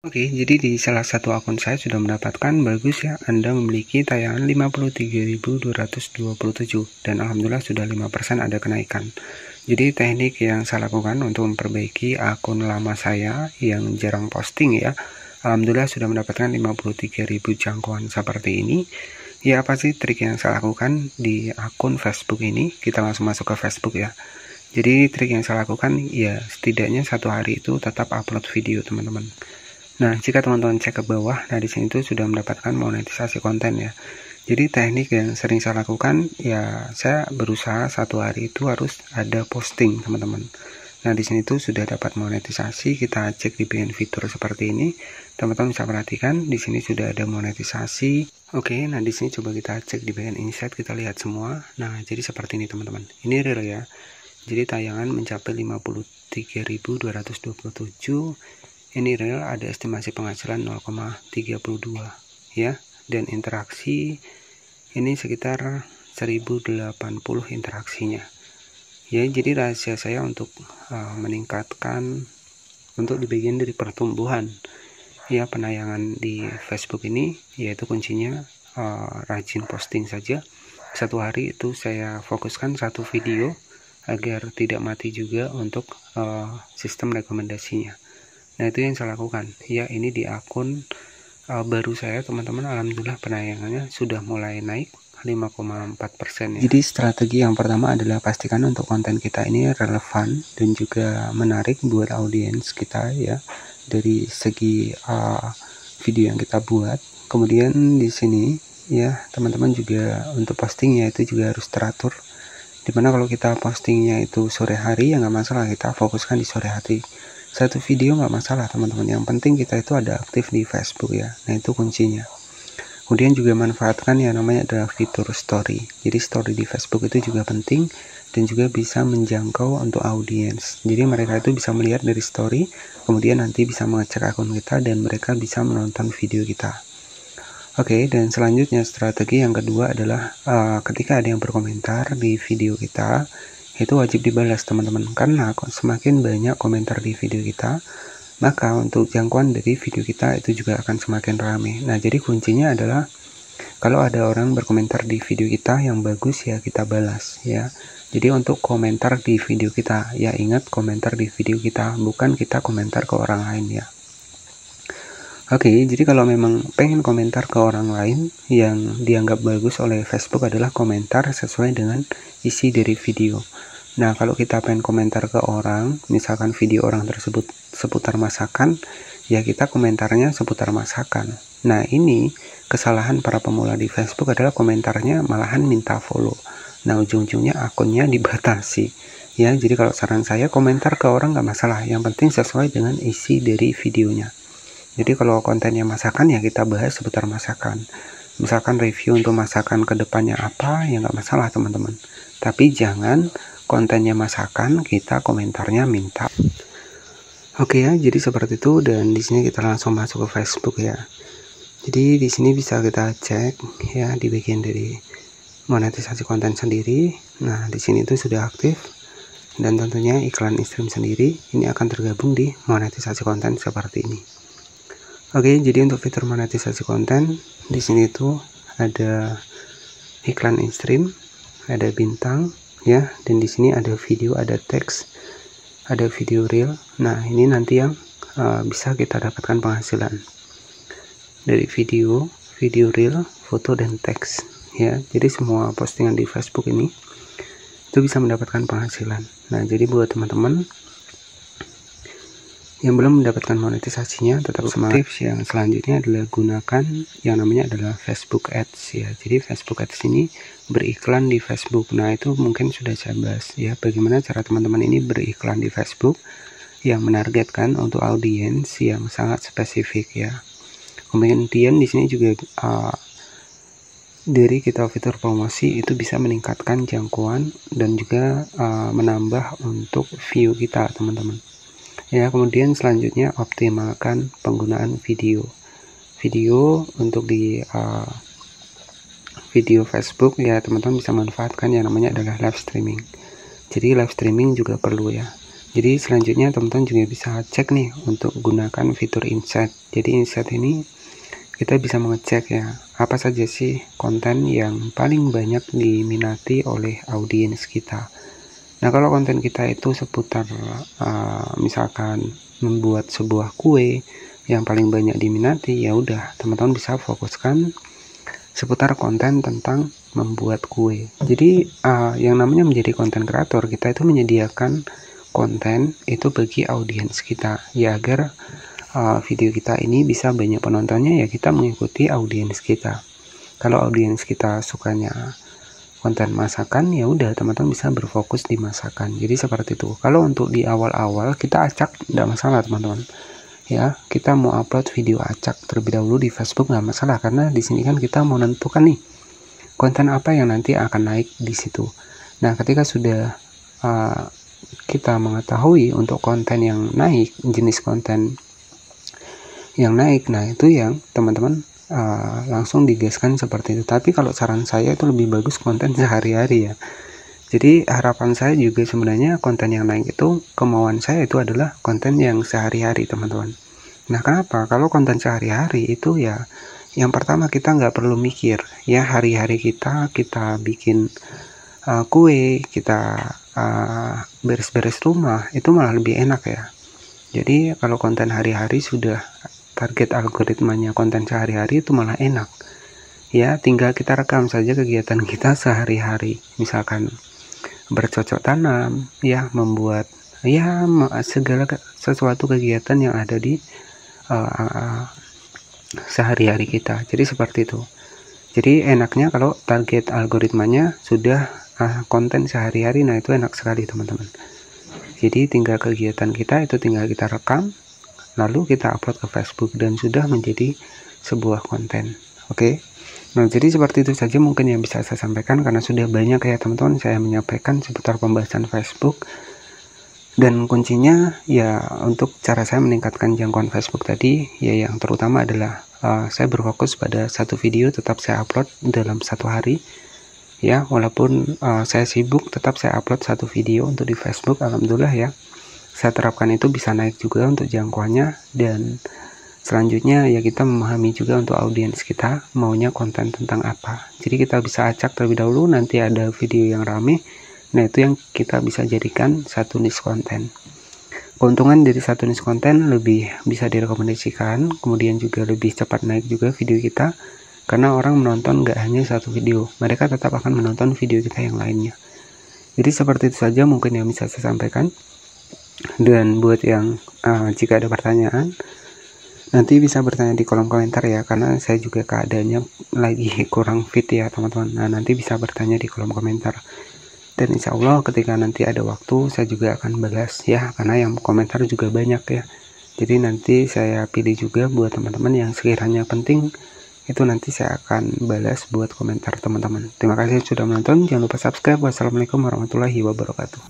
Oke, jadi di salah satu akun saya sudah mendapatkan bagus ya, Anda memiliki tayangan 53.227 dan alhamdulillah sudah 5% ada kenaikan. Jadi teknik yang saya lakukan untuk memperbaiki akun lama saya yang jarang posting ya, alhamdulillah sudah mendapatkan 53.000 jangkauan seperti ini. Ya, apa sih trik yang saya lakukan di akun Facebook ini? Kita langsung masuk ke Facebook ya. Jadi trik yang saya lakukan ya, setidaknya satu hari itu tetap upload video teman-teman. Nah, jika teman-teman cek ke bawah, nah di sini tuh sudah mendapatkan monetisasi konten ya. Jadi teknik yang sering saya lakukan ya, saya berusaha satu hari itu harus ada posting teman-teman. Nah, di sini tuh sudah dapat monetisasi. Kita cek di bagian fitur seperti ini. Teman-teman bisa perhatikan di sini sudah ada monetisasi. Oke, nah di sini coba kita cek di bagian insight, kita lihat semua. Nah, jadi seperti ini teman-teman. Ini real ya. Jadi tayangan mencapai 53.227. Ini real, ada estimasi penghasilan 0,32 ya, dan interaksi ini sekitar 1080 interaksinya ya. Jadi rahasia saya untuk meningkatkan untuk di bagian dari pertumbuhan ya penayangan di Facebook ini, yaitu kuncinya rajin posting saja. Satu hari itu saya fokuskan satu video agar tidak mati juga untuk sistem rekomendasinya. Nah, itu yang saya lakukan ya. Ini di akun baru saya teman-teman, alhamdulillah penayangannya sudah mulai naik 5,4% ya. Jadi strategi yang pertama adalah pastikan untuk konten kita ini relevan dan juga menarik buat audiens kita ya, dari segi video yang kita buat. Kemudian di sini ya teman-teman juga untuk postingnya itu juga harus teratur, dimana kalau kita postingnya itu sore hari ya nggak masalah, kita fokuskan di sore hari. Satu video nggak masalah teman-teman, yang penting kita itu ada aktif di Facebook ya. Nah, itu kuncinya. Kemudian juga manfaatkan yang namanya adalah fitur story. Jadi story di Facebook itu juga penting dan juga bisa menjangkau untuk audiens. Jadi mereka itu bisa melihat dari story, kemudian nanti bisa mengecek akun kita dan mereka bisa menonton video kita. Oke, dan selanjutnya strategi yang kedua adalah ketika ada yang berkomentar di video kita, itu wajib dibalas teman-teman, karena semakin banyak komentar di video kita, maka untuk jangkauan dari video kita itu juga akan semakin ramai. Nah, jadi kuncinya adalah kalau ada orang berkomentar di video kita yang bagus ya kita balas ya. Jadi untuk komentar di video kita ya, ingat komentar di video kita, bukan kita komentar ke orang lain ya. Oke, jadi kalau memang pengen komentar ke orang lain, yang dianggap bagus oleh Facebook adalah komentar sesuai dengan isi dari video. Nah, kalau kita pengen komentar ke orang, misalkan video orang tersebut seputar masakan, ya kita komentarnya seputar masakan. Nah, ini kesalahan para pemula di Facebook adalah komentarnya malahan minta follow. Nah, ujung-ujungnya akunnya dibatasi. Ya, jadi kalau saran saya, komentar ke orang nggak masalah, yang penting sesuai dengan isi dari videonya. Jadi kalau kontennya masakan ya kita bahas seputar masakan. Misalkan review untuk masakan kedepannya apa, ya nggak masalah teman-teman. Tapi jangan kontennya masakan kita komentarnya minta. Oke ya, jadi seperti itu, dan di sini kita langsung masuk ke Facebook ya. Jadi di sini bisa kita cek ya di bagian dari monetisasi konten sendiri. Nah, di sini itu sudah aktif, dan tentunya iklan in-stream sendiri ini akan tergabung di monetisasi konten seperti ini. Oke, jadi untuk fitur monetisasi konten di sini tuh ada iklan in-stream, ada bintang ya, dan di sini ada video, ada teks, ada video reel. Nah, ini nanti yang bisa kita dapatkan penghasilan dari video reel, foto dan teks ya. Jadi semua postingan di Facebook ini itu bisa mendapatkan penghasilan. Nah, jadi buat teman-teman yang belum mendapatkan monetisasinya, tetap semangat. Tips yang selanjutnya adalah gunakan yang namanya adalah Facebook Ads ya. Jadi Facebook Ads ini beriklan di Facebook. Nah, itu mungkin sudah saya bahas ya, bagaimana cara teman-teman ini beriklan di Facebook yang menargetkan untuk audiens yang sangat spesifik ya. Kemudian di sini juga dari kita fitur promosi itu bisa meningkatkan jangkauan dan juga menambah untuk view kita teman-teman ya. Kemudian selanjutnya optimalkan penggunaan video untuk di video Facebook ya. Teman-teman bisa manfaatkan yang namanya adalah live streaming. Jadi live streaming juga perlu ya. Jadi selanjutnya teman-teman juga bisa cek nih untuk gunakan fitur insight. Jadi insight ini kita bisa mengecek ya, apa saja sih konten yang paling banyak diminati oleh audiens kita. Nah, kalau konten kita itu seputar misalkan membuat sebuah kue yang paling banyak diminati, ya udah teman-teman bisa fokuskan seputar konten tentang membuat kue. Jadi yang namanya menjadi konten kreator, kita itu menyediakan konten itu bagi audiens kita ya, agar video kita ini bisa banyak penontonnya, ya kita mengikuti audiens kita. Kalau audiens kita sukanya konten masakan, ya udah teman-teman bisa berfokus di masakan. Jadi seperti itu. Kalau untuk di awal-awal kita acak tidak masalah teman-teman ya, kita mau upload video acak terlebih dahulu di Facebook nggak masalah, karena di sini kan kita mau menentukan nih konten apa yang nanti akan naik di situ. Nah, ketika sudah kita mengetahui untuk konten yang naik, jenis konten yang naik, nah itu yang teman-teman langsung digaskan seperti itu. Tapi kalau saran saya itu lebih bagus konten sehari-hari ya. Jadi harapan saya juga sebenarnya konten yang naik itu, kemauan saya itu adalah konten yang sehari-hari teman-teman. Nah, kenapa? Kalau konten sehari-hari itu ya, yang pertama kita nggak perlu mikir ya, hari-hari kita bikin kue, kita beres-beres rumah, itu malah lebih enak ya. Jadi kalau konten hari-hari sudah target algoritmanya konten sehari-hari, itu malah enak ya, tinggal kita rekam saja kegiatan kita sehari-hari, misalkan bercocok tanam ya, membuat ya segala sesuatu kegiatan yang ada di sehari-hari kita. Jadi seperti itu. Jadi enaknya kalau target algoritmanya sudah konten sehari-hari, nah itu enak sekali teman-teman. Jadi tinggal kegiatan kita itu tinggal kita rekam, lalu kita upload ke Facebook dan sudah menjadi sebuah konten. Oke. Nah, jadi seperti itu saja mungkin yang bisa saya sampaikan, karena sudah banyak ya teman-teman saya menyampaikan seputar pembahasan Facebook. Dan kuncinya ya untuk cara saya meningkatkan jangkauan Facebook tadi ya, yang terutama adalah saya berfokus pada satu video tetap saya upload dalam satu hari ya, walaupun saya sibuk tetap saya upload satu video untuk di Facebook. Alhamdulillah ya, saya terapkan itu bisa naik juga untuk jangkauannya. Dan selanjutnya ya kita memahami juga untuk audiens kita maunya konten tentang apa. Jadi kita bisa acak terlebih dahulu, nanti ada video yang rame, nah itu yang kita bisa jadikan satu niche konten. Keuntungan dari satu niche konten lebih bisa direkomendasikan, kemudian juga lebih cepat naik juga video kita, karena orang menonton nggak hanya satu video, mereka tetap akan menonton video kita yang lainnya. Jadi seperti itu saja mungkin yang bisa saya sampaikan. Dan buat yang jika ada pertanyaan, nanti bisa bertanya di kolom komentar ya, karena saya juga keadaannya lagi kurang fit ya teman-teman. Nah, nanti bisa bertanya di kolom komentar. Dan insya Allah ketika nanti ada waktu saya juga akan balas ya, karena yang komentar juga banyak ya. Jadi nanti saya pilih juga buat teman-teman yang sekiranya penting, itu nanti saya akan balas buat komentar teman-teman. Terima kasih sudah menonton, jangan lupa subscribe. Wassalamualaikum warahmatullahi wabarakatuh.